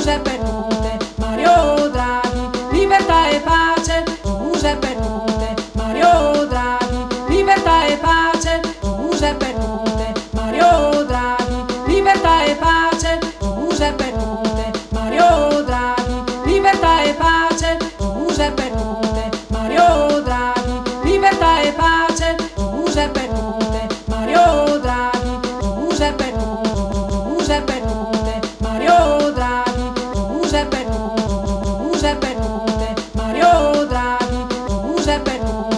Giuseppe Conte, Mario Draghi, libertà e pace. Giuseppe Conte, Mario Draghi, libertà e pace. Giuseppe Conte, Mario Draghi, libertà e pace. Giuseppe Conte, Mario Draghi, libertà e pace. Giuseppe Conte, Mario Draghi, libertà e pace. Giuseppe Conte, Mario Draghi, Giuseppe Conte, Giuseppe Conte, Mario Draghi, Giuseppe Conte, Giuseppe Conte, Mario Draghi, Giuseppe Conte,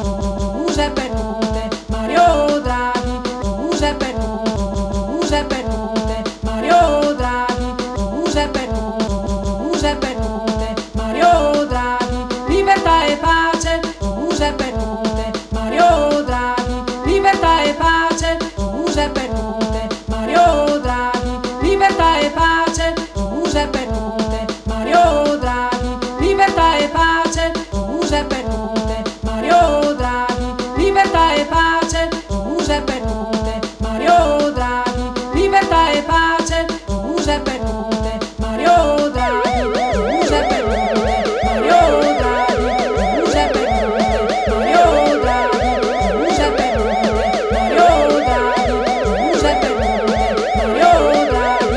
Giuseppe Conte, Mario Draghi, Giuseppe Conte, Giuseppe Conte, Mario Draghi, Giuseppe Conte, Giuseppe Conte, Mario Draghi, libertà e pace. Giuseppe Conte, Mario Draghi, libertà e pace. Giuseppe Conte, Mario Draghi, libertà e pace. Giuseppe Conte, Mario Draghi, libertà e pace. Giuseppe Conte, Mario Draghi, libertà e pace. Giuseppe Conte, Mario Draghi, libertà e pace. Giuseppe Conte, Mario Draghi, Giuseppe Conte, Mario Draghi, Giuseppe Conte, Mario Draghi, Giuseppe Conte, Mario Draghi, Giuseppe Conte, Mario Draghi,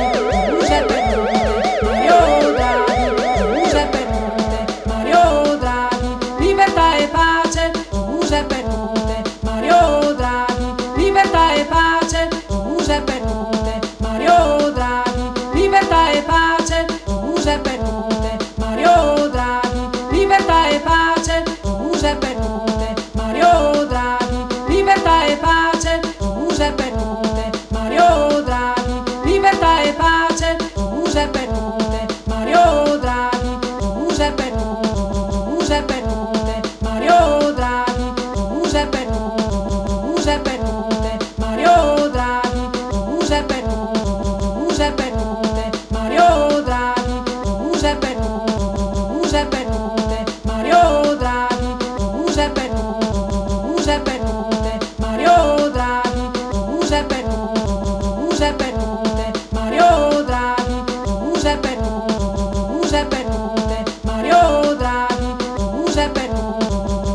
Giuseppe Conte, Mario Draghi, Giuseppe Conte, Mario Draghi, libertà e pace. Giuseppe Conte, Mario Draghi, libertà e pace. Giuseppe Conte, Mario Draghi, libertà e pace. Giuseppe Conte, Mario Draghi, libertà e pace. Giuseppe Conte, Mario Draghi, libertà e pace. Giuseppe Conte, Mario Draghi, libertà e pace. Giuseppe Conte, Mario Draghi, Giuseppe Conte, Giuseppe Conte, Mario Draghi, Giuseppe Conte, Giuseppe Conte, Mario Draghi, Giuseppe Conte, Giuseppe Conte, Mario Draghi, Giuseppe Conte, Giuseppe Conte, Mario Draghi, Giuseppe Conte, Giuseppe Conte, Mario Draghi, Giuseppe Conte, Giuseppe Conte, Mario Draghi, Giuseppe Conte, Giuseppe Conte, Mario Draghi, Giuseppe Conte,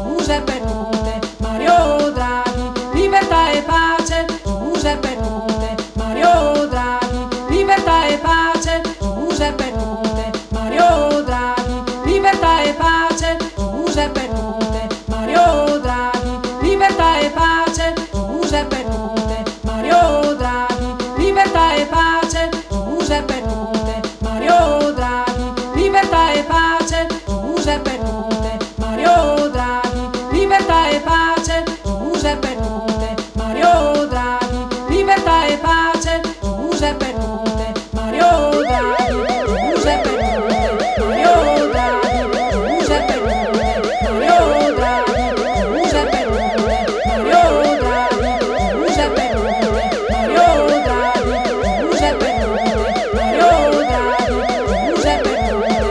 Giuseppe Conte, Mario Draghi, libertà e pace. Giuseppe Conte, Mario Draghi, libertà e pace. Giuseppe Conte, Mario Draghi, libertà e pace. Giuseppe Conte, Mario Draghi, libertà e pace. Giuseppe Conte, Mario Draghi, libertà e pace. Giuseppe Conte, Mario Draghi, libertà e pace. Giuseppe Conte, Mario Draghi, libertà e pace. Giuseppe Conte, Mario Draghi, libertà e pace. Giuseppe Conte, Mario Draghi, Giuseppe Conte, Mario Draghi, Giuseppe Conte, Mario Draghi, Giuseppe Conte, Mario Draghi, Giuseppe Conte, Mario Draghi, Giuseppe Conte, Mario Draghi, Giuseppe Conte,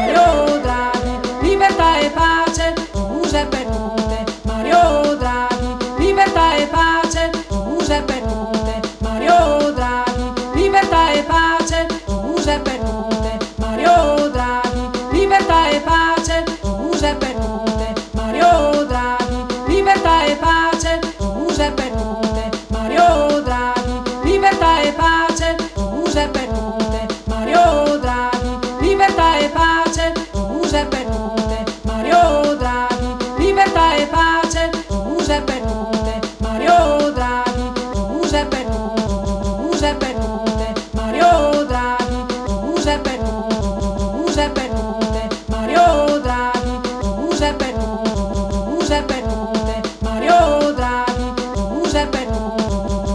Mario Draghi, libertà e pace. Giuseppe Conte, Mario Draghi, libertà e pace. Giuseppe Conte, Mario Draghi, libertà e pace. Giuseppe Conte, Mario Draghi, libertà e pace. Giuseppe Conte, Mario Draghi, libertà e pace. Giuseppe Conte, Mario Draghi, libertà e pace. Giuseppe Conte, Mario Draghi, libertà e pace. Giuseppe Conte, Mario Draghi, libertà e pace. Giuseppe Conte, Mario Draghi, Giuseppe Conte, Giuseppe Conte, Mario Draghi, Giuseppe Conte, Giuseppe Conte, Mario Draghi, Giuseppe Conte, Giuseppe Conte, Mario Draghi, Giuseppe Conte,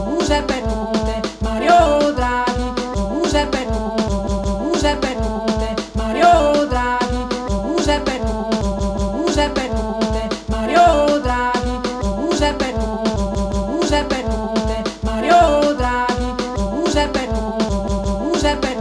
Giuseppe Conte, Mario Draghi, Giuseppe Conte, Giuseppe Conte, Mario Draghi, Giuseppe Conte, Giuseppe Conte, Mario Draghi, Giuseppe Conte, Giuseppe Conte, Mario Draghi, Giuseppe Conte, Giuseppe